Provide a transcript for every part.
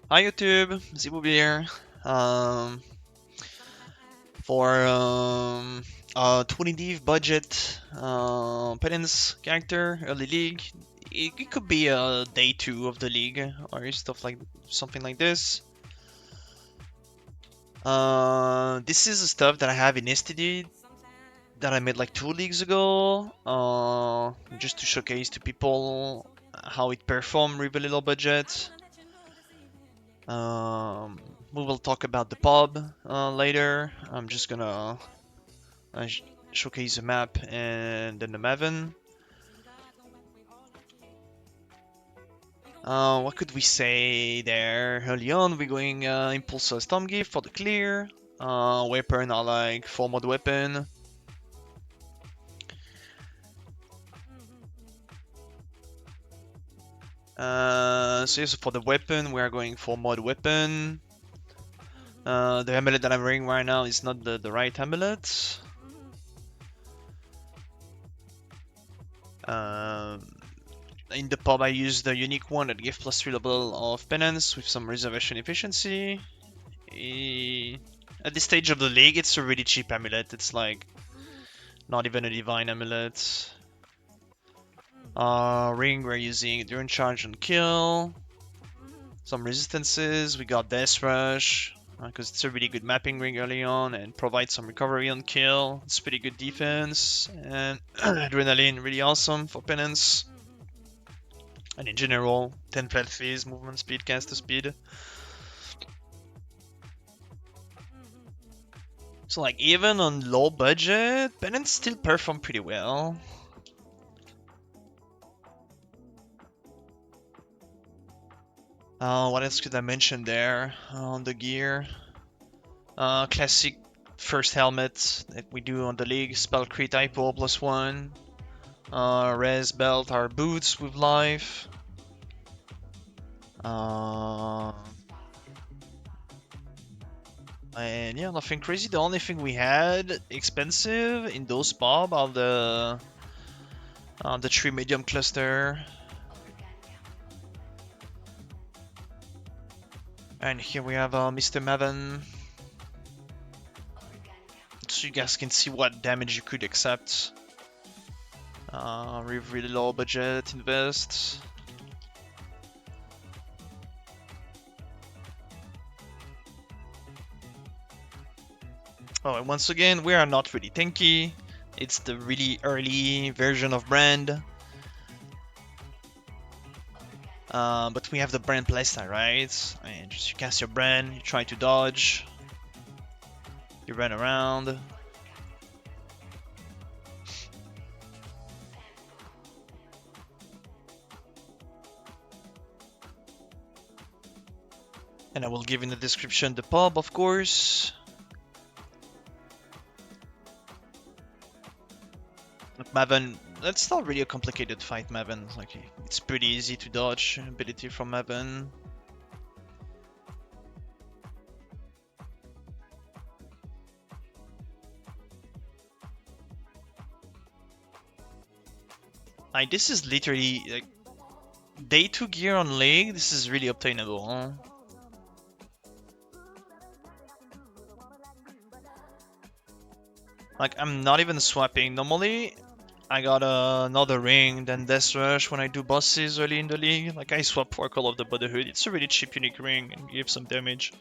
Hi YouTube, Zeeboub here. Um, for a 20 div budget Penance character, early league, it could be a day 2 of the league or stuff like something like this. This is the stuff that I have in STD that I made like 2 leagues ago, just to showcase to people how it performed with a little budget. Um, we will talk about the pub later. I'm just gonna showcase the map and then the Maven. What could we say there? Early on, we're going Impulse Storm Gift for the clear. Weapon are like 4 mod weapon. So yes, for the weapon, we are going for mod weapon. The amulet that I'm wearing right now is not the right amulet. Um, in the pub, I use the unique one that gives +3 level of Penance with some reservation efficiency. At this stage of the league, it's a really cheap amulet. It's like not even a divine amulet. Ring, we're using Endurance Charge and Kill. Some resistances, we got Death Rush, because it's a really good mapping ring early on and provides some recovery on kill. It's pretty good defense, and Adrenaline, really awesome for Penance. And in general, 10 flat phase, movement speed, caster speed. So like even on low budget, Penance still perform pretty well. What else could I mention there on the gear? Classic first helmet that we do on the league, spell crit hypo +1. Res belt our boots with life. Uh, and yeah, nothing crazy. The only thing we had expensive in those pub are the 3 medium cluster. And here we have Mr. Maven. So you guys can see what damage you could accept. With really low budget invest. Oh, and once again, we are not really tanky. It's the really early version of Brand. But we have the Brand playstyle, right? And just you cast your Brand, you try to dodge, you run around. And I will give in the description the pub, of course. But Maven, that's not really a complicated fight, Maven. Like, it's pretty easy to dodge ability from Maven. Like, this is literally like day 2 gear on League. This is really obtainable. Huh? Like, I'm not even swapping. Normally, I got another ring, then Death Rush when I do bosses early in the league. Like, I swap for Call of the Brotherhood. It's a really cheap unique ring and gives some damage.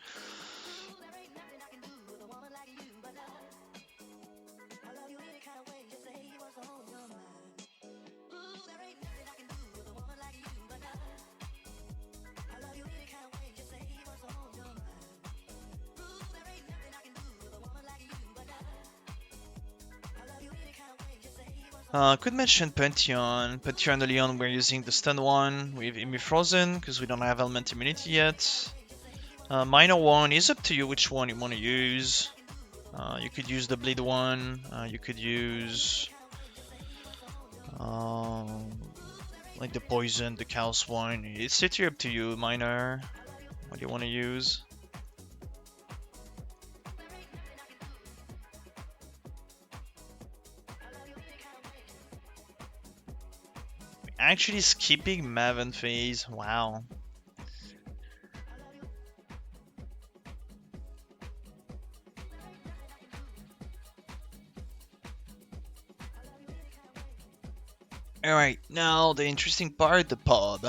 Could mention Pantheon. Pantheon early on, we're using the stun one with Immu Frozen because we don't have element immunity yet. Minor one is up to you which one you want to use. You could use the bleed one. You could use like the poison, the chaos one. It's literally up to you, minor. What do you want to use? Actually skipping Maven phase. Wow. Alright, now the interesting part, the pub.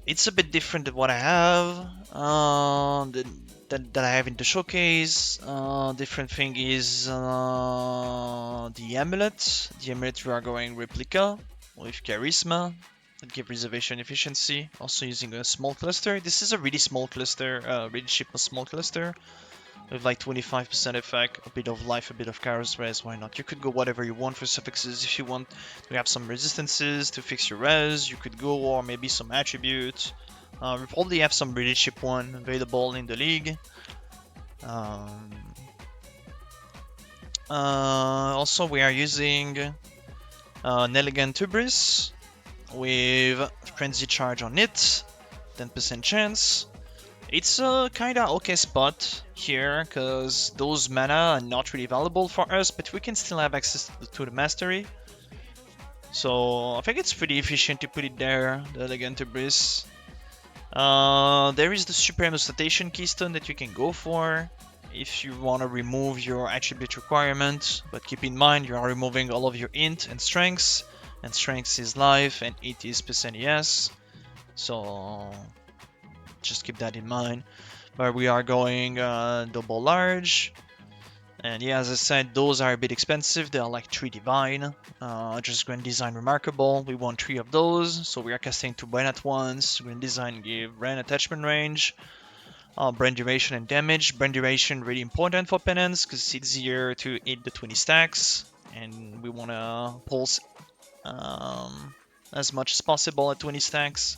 It's a bit different than what I have, that I have in the showcase. Different thing is the amulet. The amulet we are going replica with charisma that give reservation efficiency. Also using a small cluster. This is a really small cluster, really cheap small cluster with like 25% effect, a bit of life, a bit of chaos res. Why not? You could go whatever you want for suffixes. If you want to have some resistances to fix your res, you could go, or maybe some attributes. We probably have some really cheap one available in the league. Also, we are using an elegant hubris with frenzy charge on it, 10% chance. It's a kinda okay spot here, because those mana are not really valuable for us, but we can still have access to the mastery. So I think it's pretty efficient to put it there, the elegant hubris. There is the Supreme Oscillatation Keystone that you can go for if you want to remove your attribute requirement, but keep in mind you are removing all of your int and strengths is life and it is percent yes, so just keep that in mind. But we are going double large, and yeah, as I said, those are a bit expensive. They are like 3 divine. Just Grand Design Remarkable. We want 3 of those, so we are casting 2 Brain at once. Grand Design give Brain attachment range, Brain duration and damage. Brain duration really important for Penance because it's easier to hit the 20 stacks, and we want to pulse as much as possible at 20 stacks.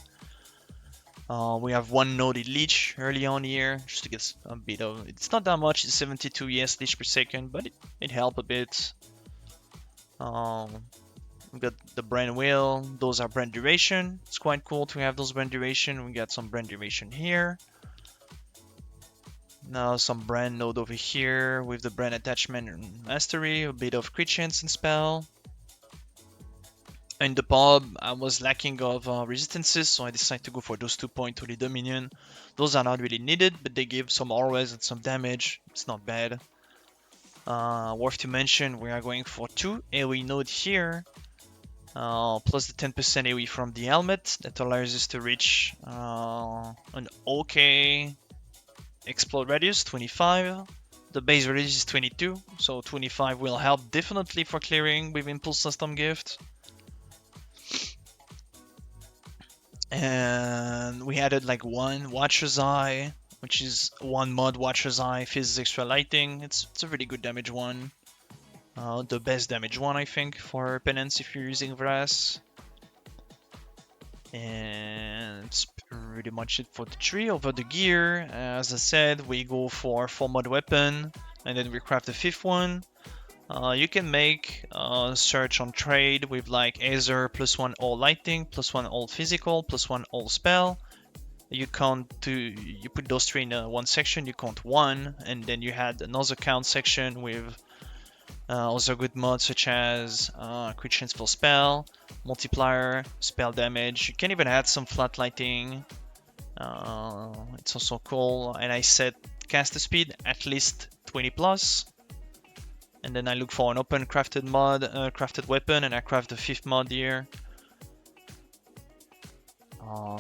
We have 1 noded leech early on here, just to get a bit of... It's not that much, it's 72 ES leech per second, but it helped a bit. We got the brand wheel, those are brand duration. It's quite cool to have those brand duration. We got some brand duration here. Now some brand node over here with the brand attachment and mastery, a bit of crit chance and spell. In the pub, I was lacking of resistances, so I decided to go for those 2 points to the Dominion. Those are not really needed, but they give some always and some damage. It's not bad. Worth to mention, we are going for 2 AoE node here, plus the 10% AoE from the helmet that allows us to reach an okay explode radius, 25. The base radius is 22, so 25 will help definitely for clearing with Impulse Custom Gift. And we added like 1 Watcher's Eye, which is 1 mod Watcher's Eye, Physics Extra Lighting. It's a really good damage one. The best damage one, I think, for Penance if you're using Vras. And it's pretty much it for the tree. Over the gear, as I said, we go for 4 mod weapon, and then we craft the 5th one. You can make a search on trade with like Aether +1 all lighting, +1 all physical, +1 all spell. You put those 3 in one section, you count 1, and then you had another count section with other good mods such as crit chance for spell, multiplier, spell damage. You can even add some flat lighting. It's also cool, and I set caster speed at least 20 plus. And then I look for an open crafted mod, crafted weapon, and I craft the 5th mod here.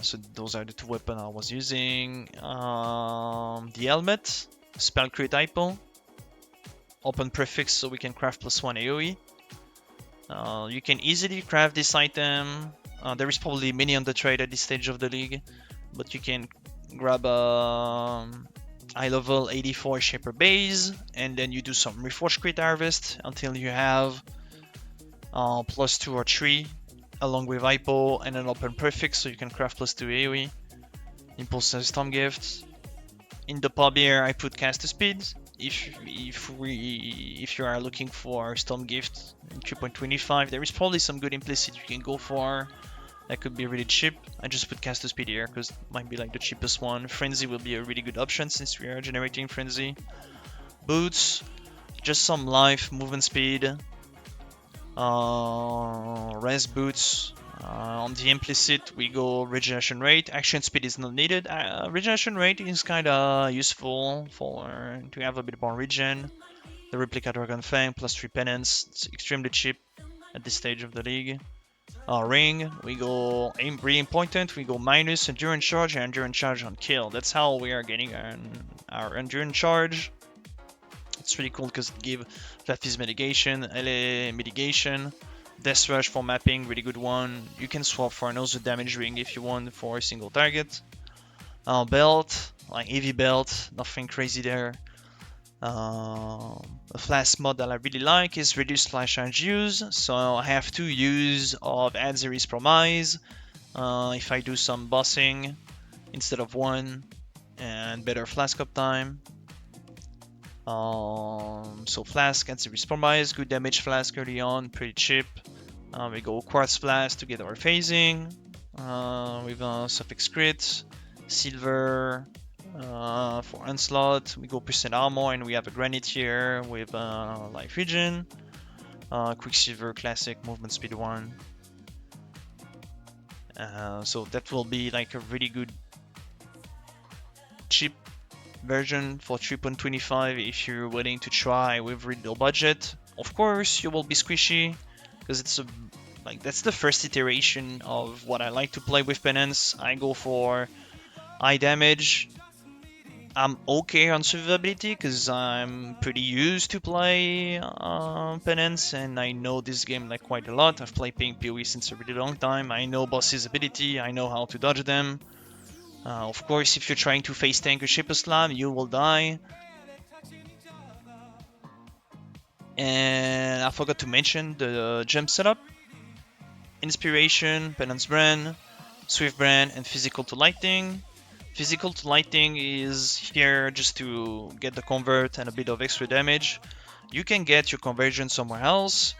So those are the 2 weapons I was using. The helmet, spell crit hypo, open prefix so we can craft +1 AoE. You can easily craft this item. There is probably many on the trade at this stage of the league, but you can grab a high level 84 Shaper base, and then you do some Reforged Crit Harvest until you have +2 or 3, along with hypo and an open prefix, so you can craft +2 AoE. Impulse and Storm Gift. In the pub here, I put caster speed. If you are looking for Storm Gift in 3.25, there is probably some good implicit you can go for. That could be really cheap. I just put caster speed here because it might be like the cheapest one. Frenzy will be a really good option since we are generating Frenzy. Boots, just some life, movement speed. Res boots. On the implicit, we go regeneration rate. Action speed is not needed. Regeneration rate is kinda useful to have a bit more regen. The replica Dragon Fang +3 penance. It's extremely cheap. at this stage of the league. Ring, we go aim really important, we go minus endurance charge and endurance charge on kill. That's how we are getting our endurance charge. It's really cool because it gives Fluffy's mitigation, LA mitigation, Death Rush for mapping, really good one. You can swap for another damage ring if you want for a single target. Belt, like heavy belt, nothing crazy there. A flask mod that I really like is reduced flash charge use, so I have 2 use of Adzery's Promise if I do some bossing instead of 1, and better flask uptime. So flask, Adzery's Promise, good damage flask early on, pretty cheap. We go quartz flask to get our phasing with suffix crit, silver, for onslaught, we go percent armor, and we have a granite here with life regen, quicksilver classic movement speed 1. So that will be like a really good cheap version for 3.25 if you're willing to try with really low budget. Of course, you will be squishy because it's that's the first iteration of what I like to play with Penance. I go for high damage. I'm okay on survivability because I'm pretty used to play Penance, and I know this game like quite a lot. I've played playing POE since a really long time. I know bosses' ability, I know how to dodge them. Of course, if you're trying to face tank or ship a slam, you will die. And I forgot to mention the jump setup. Inspiration, Penance Brand, Swift Brand, and Physical to Lighting. Physical to Lighting is here just to get the convert and a bit of extra damage. You can get your conversion somewhere else.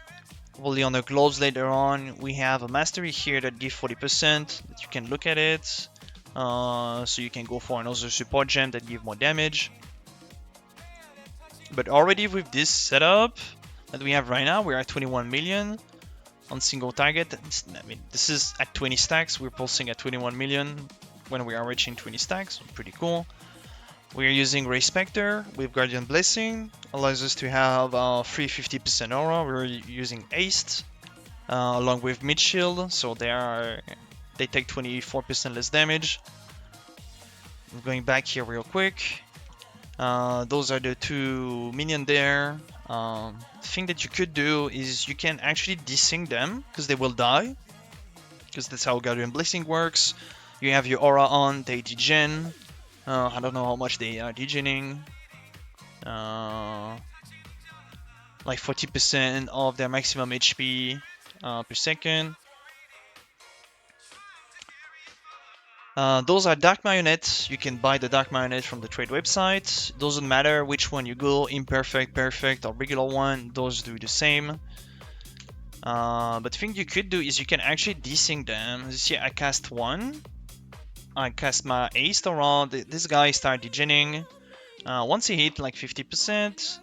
Probably on the gloves later on. We have a mastery here that gives 40%, that you can look at it. So you can go for another support gem that gives more damage. But already with this setup that we have right now, we're at 21 million on single target. I mean, this is at 20 stacks. We're pulsing at 21 million when we are reaching 20 stacks. Pretty cool. We're using Ray Spectre with Guardian Blessing. Allows us to have free 50% aura. We're using Haste along with Mid Shield, so they take 24% less damage. I'm going back here real quick. Those are the 2 minions there. The thing that you could do is you can actually desync them because they will die, because that's how Guardian Blessing works. You have your aura on, they degen. I don't know how much they are degening. Like 40% of their maximum HP per second. Those are Dark Marionettes. You can buy the Dark Marionette from the trade website. Doesn't matter which one you go, imperfect, perfect, or regular one, those do the same. But the thing you could do is you can actually desync them. You see, I cast one. I cast my Ace around. This guy start degening. Once he hit like 50%,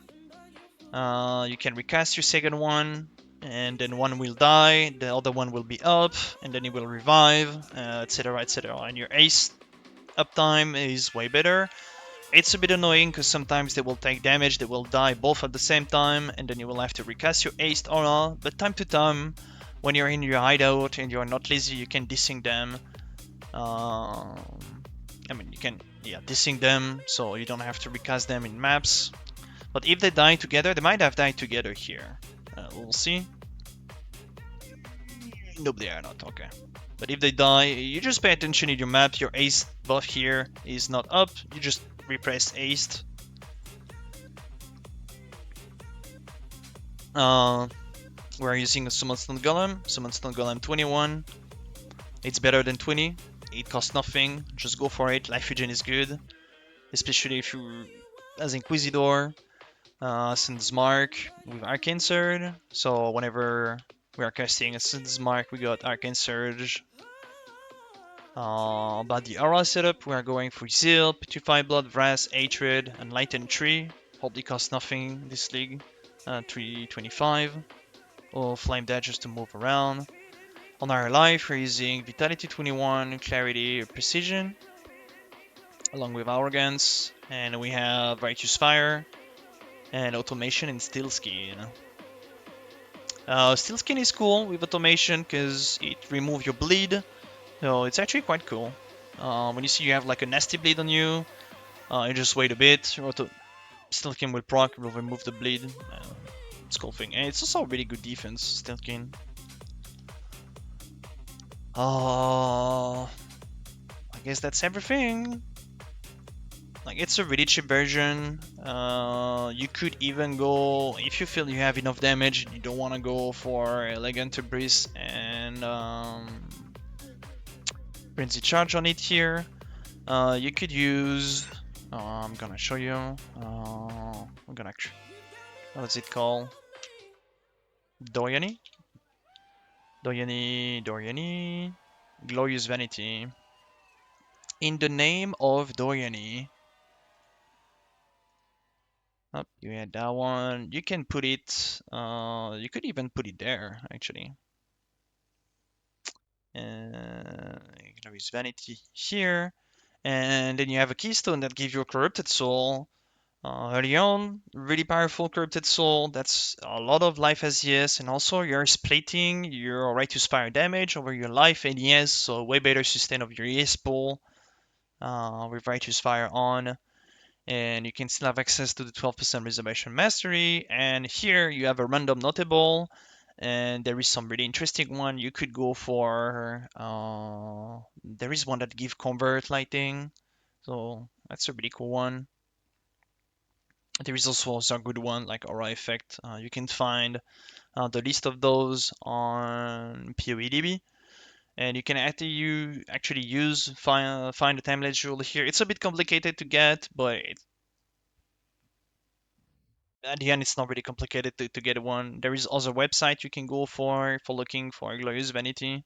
you can recast your second one, and then one will die, the other one will be up, and then it will revive, etc, etc. And your Ace uptime is way better. It's a bit annoying because sometimes they will take damage, they will die both at the same time, and then you will have to recast your Ace aura. But time to time, when you're in your hideout and you're not lazy, you can desync them. I mean, you can desync them, so you don't have to recast them in maps. But if they die together, they might have died together here. We'll see. Nope, they are not. Okay. But if they die, you just pay attention in your map. Your Ace buff here is not up. You just repress Ace. We're using a Summon Stun Golem. Summon Stun Golem 21. It's better than 20. It costs nothing. Just go for it. Life Regen is good. Especially if you as Inquisitor. Ascendancy Mark with Arcane Surge. So whenever we are casting Ascendancy Mark, we got Arcane Surge. About the aura setup, we are going for Zeal, Petrified Blood, Vras, Hatred, and Lighten Tree. Probably cost nothing this league. 325. Or Flame Dash just to move around. On our life, we're using Vitality 21, Clarity, Precision, along with Arrogance, and we have Righteous Fire and Automation and Steel Skin. Steel Skin is cool with automation because it removes your bleed, so it's actually quite cool. When you see you have like a nasty bleed on you, you just wait a bit, your Steel Skin will proc, will remove the bleed. It's a cool thing, and it's also a really good defense, Steel Skin. I guess that's everything. Like, it's a really cheap version. You could even go, if you feel you have enough damage, you don't want to go for Elegant to Breeze and Frenzy Charge on it here. You could use, I'm gonna show you, I'm gonna, what's it called? Doriani? Doriani, Glorious Vanity. In the name of Doriani. Oh, you had that one. You can put it, you could even put it there, actually. Glorious Vanity here. And then you have a keystone that gives you a corrupted soul. Early on, really powerful corrupted soul. That's a lot of life as yes, and also you're splitting your right to spire damage over your life and yes, so way better sustain of your ES pool with right to spire on. And you can still have access to the 12% reservation mastery. And here you have a random notable, and there is some really interesting one. You could go for there is one that give convert lighting, so that's a really cool one. There is also a good one like aura effect. You can find the list of those on POE, and you can actually use find the timeless jewel here. It's a bit complicated to get, but at the end it's not really complicated to get one. There is other website you can go for looking for Glorious Vanity.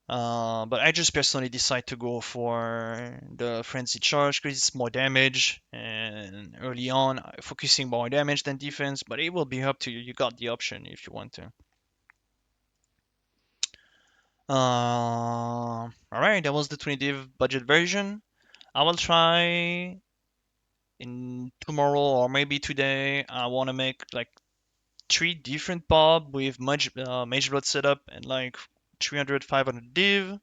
But I just personally decide to go for the Frenzy Charge because it's more damage and early on focusing more damage than defense, but it will be up to you. You got the option if you want to. Alright, that was the 20 div budget version. I will try in tomorrow or maybe today. I want to make like 3 different pub with mage blood setup and like 300 500 div.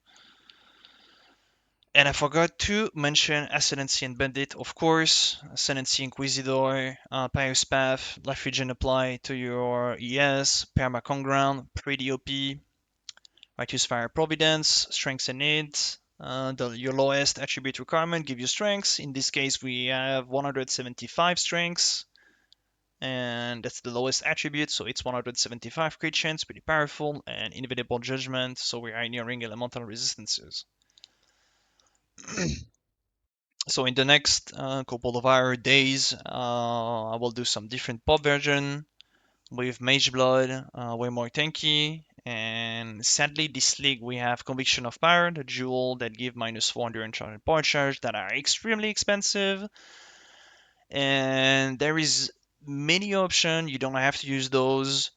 And I forgot to mention Ascendancy and Bandit, of course. Ascendancy Inquisitor, Pious Path, Life Regen apply to your ES, Perma Conground, pretty OP. Righteous Fire Providence, Strengths and Needs. Your lowest attribute requirement give you strengths. In this case, we have 175 strengths, and that's the lowest attribute, so it's 175 crit chance, pretty powerful, and Inevitable Judgment, so we are nearing elemental resistances. So in the next couple of hour days, I will do some different pop version with Mage Blood, way more tanky. And sadly, this league we have Conviction of Power, the jewel that give -4 endurance and power charge that are extremely expensive. And there is many options. You don't have to use those.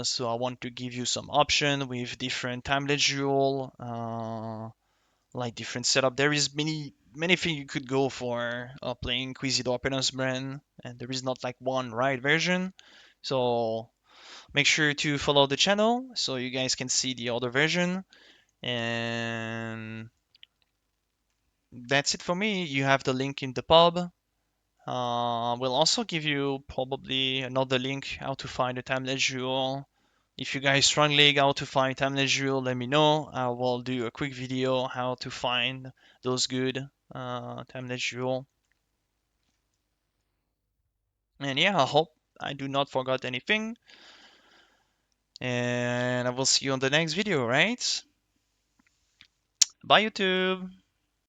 So I want to give you some option with different timeless jewel, like different setup. There is many things you could go for playing Inquisitor Penance brand, and there is not like one right version. So make sure to follow the channel so you guys can see the other version. And that's it for me. You have the link in the pub. We'll also give you probably another link how to find a timeless jewel. If you guys strong league how to find timeless jewel, let me know. I will do a quick video how to find those good timeless jewel. And yeah, I hope I do not forget anything. And I will see you on the next video, right? Bye YouTube!